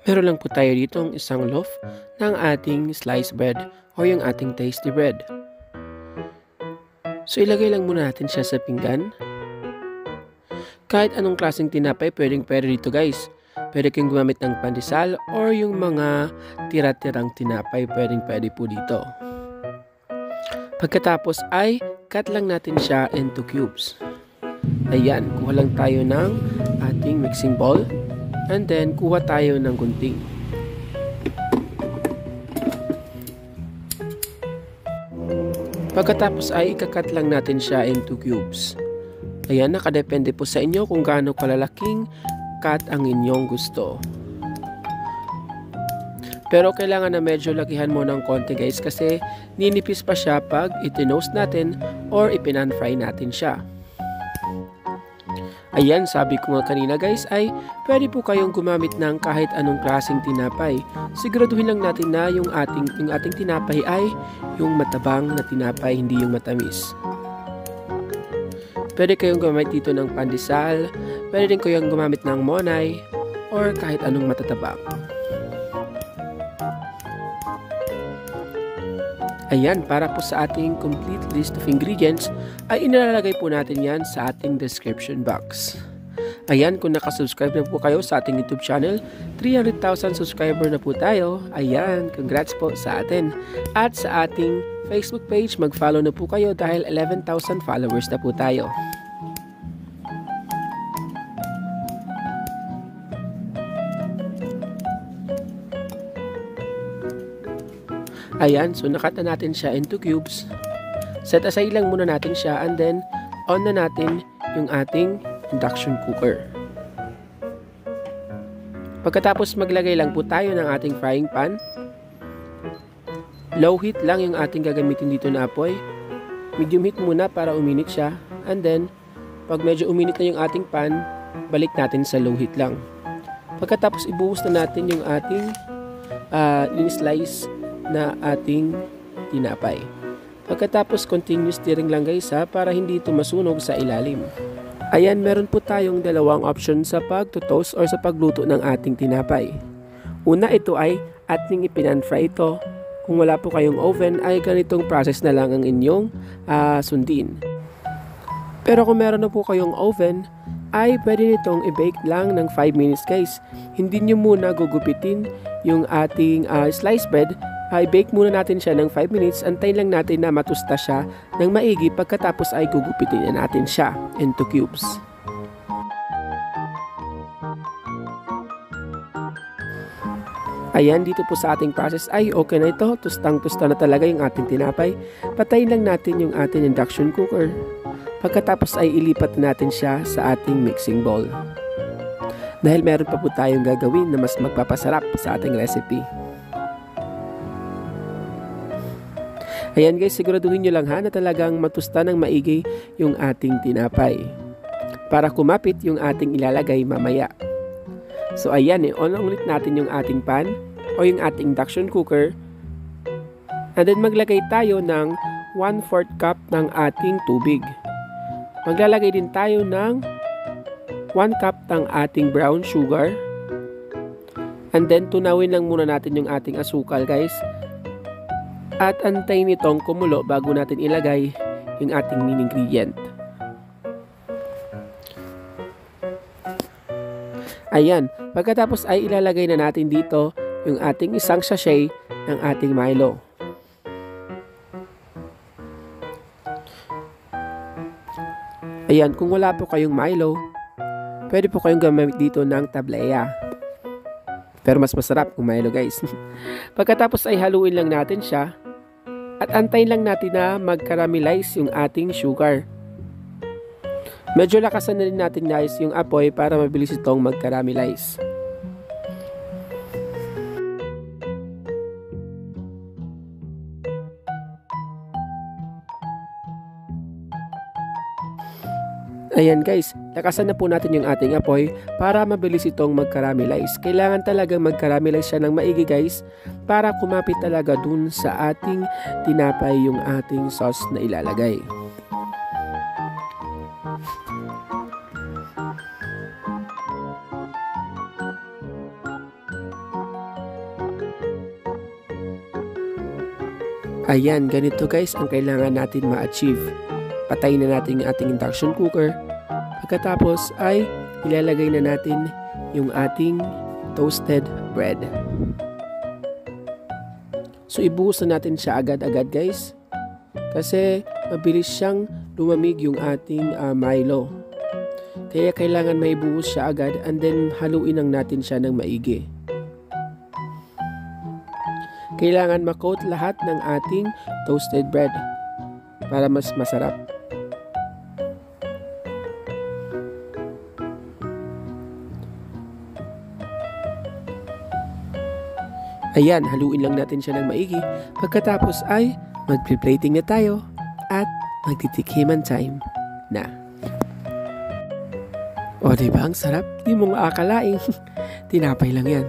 Meron lang po tayo ditong isang loaf ng ating sliced bread o yung ating tasty bread. So ilagay lang muna natin siya sa pinggan. Kahit anong klaseng tinapay pwede dito guys. Pwede kayong gumamit ng pandesal or yung mga tira-tirang tinapay pwede po dito. Pagkatapos ay cut lang natin siya into cubes. Ayan, kuha lang tayo ng ating mixing bowl. And then, kuha tayo ng gunting. Pagkatapos ay ikakat lang natin siya into cubes. Ayan, nakadepende po sa inyo kung gaano kalalaking cut ang inyong gusto. Pero kailangan na medyo lakihan mo ng konti guys kasi ninipis pa siya pag itinoast natin or ipinanfry natin siya. Ayan, sabi ko nga kanina guys ay pwede po kayong gumamit ng kahit anong klaseng tinapay. Siguraduhin lang natin na yung ating tinapay ay yung matabang na tinapay, hindi yung matamis. Pwede kayong gumamit dito ng pandesal, pwede din kayong gumamit ng monay, or kahit anong matatabang. Ayan, para po sa ating complete list of ingredients, ay inilalagay po natin yan sa ating description box. Ayan, kung nakasubscribe na po kayo sa ating YouTube channel, 300,000 subscriber na po tayo. Ayan, congrats po sa atin. At sa ating Facebook page, mag-follow na po kayo dahil 11,000 followers na po tayo. Ayan, so nakat na natin siya into cubes. Set aside lang muna natin siya and then on na natin yung ating induction cooker. Pagkatapos maglagay lang po tayo ng ating frying pan. Low heat lang yung ating gagamitin dito na apoy. Medium heat muna para uminit siya. And then, pag medyo uminit na yung ating pan, balik natin sa low heat lang. Pagkatapos ibuhos na natin yung ating in-slice na ating tinapay. Pagkatapos continuous stirring lang guys para hindi ito masunog sa ilalim. Ayan, meron po tayong dalawang option sa pag-toast or sa pagluto ng ating tinapay. Una, ito ay ating ipinanfry ito. Kung wala po kayong oven ay ganitong process na lang ang inyong sundin. Pero kung meron na po kayong oven ay pwede nitong i-bake lang ng 5 minutes guys. Hindi nyo muna gugupitin yung ating sliced bread. I-bake muna natin siya ng 5 minutes, antayin lang natin na matusta siya ng maigi pagkatapos ay gugupitin na natin siya into cubes. Ayan, dito po sa ating process ay okay na ito, tustang-tusta na talaga yung ating tinapay. Patayin lang natin yung ating induction cooker. Pagkatapos ay ilipat natin siya sa ating mixing bowl. Dahil meron pa po tayong gagawin na mas magpapasarap sa ating recipe. Ayan guys, siguraduhin nyo lang na talagang matusta ng maigi yung ating tinapay. Para kumapit yung ating ilalagay mamaya. So ayan, on ulit natin yung ating pan o yung ating induction cooker. And then maglagay tayo ng 1/4 cup ng ating tubig. Maglalagay din tayo ng 1 cup ng ating brown sugar. And then tunawin lang muna natin yung ating asukal guys. At antayin nitong kumulo bago natin ilagay yung ating main ingredient. Ayan, pagkatapos ay ilalagay na natin dito yung ating isang sachet ng ating Milo. Ayan, kung wala po kayong Milo, pwede po kayong gamit dito ng tableya. Pero mas masarap kung Milo guys. Pagkatapos ay haluin lang natin siya. At antayin lang natin na mag-caramelize yung ating sugar. Medyo lakasan na rin natin guys yung apoy para mabilis itong mag-caramelize. Ayan guys, lakasan na po natin yung ating apoy para mabilis itong mag-caramelize. Kailangan talagang mag-caramelize siya ng maigi guys para kumapit talaga dun sa ating tinapay yung ating sauce na ilalagay. Ayan, ganito guys ang kailangan natin ma-achieve. Patayin na natin yung ating induction cooker. Pagkatapos ay ilalagay na natin yung ating toasted bread. So ibuhos na natin siya agad-agad guys. Kasi mabilis siyang lumamig yung ating Milo. Kaya kailangan maibuhos siya agad and then haluin lang natin siya ng maigi. Kailangan ma-coat lahat ng ating toasted bread para mas masarap. Ayan, haluin lang natin siya ng maigi. Pagkatapos ay mag-plating na tayo at magtitikiman time na. O diba ang sarap? Di mo nga akalain. Tinapay lang yan.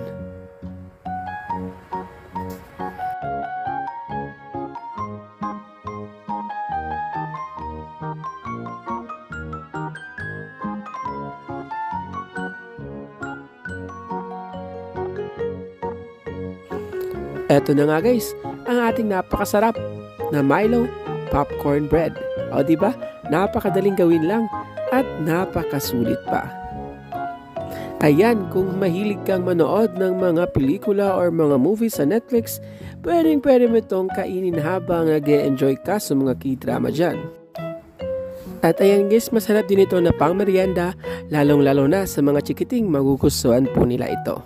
Eto na nga guys, ang ating napakasarap na Milo popcorn bread. O diba? Napakadaling gawin lang at napakasulit pa. Ayan, kung mahilig kang manood ng mga pelikula or mga movies sa Netflix, pwede mo itong kainin habang nag-e-enjoy ka sa mga k-drama dyan. At ayan guys, masarap din ito na pang merienda, lalong-lalo na sa mga chikiting magugustuhan po nila ito.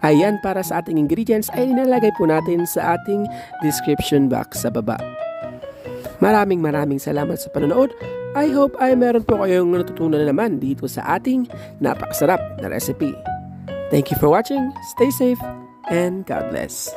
Ayan, para sa ating ingredients ay inalagay po natin sa ating description box sa baba. Maraming salamat sa panonood. I hope ay meron po kayong natutunan na naman dito sa ating napakasarap na recipe. Thank you for watching, stay safe, and God bless.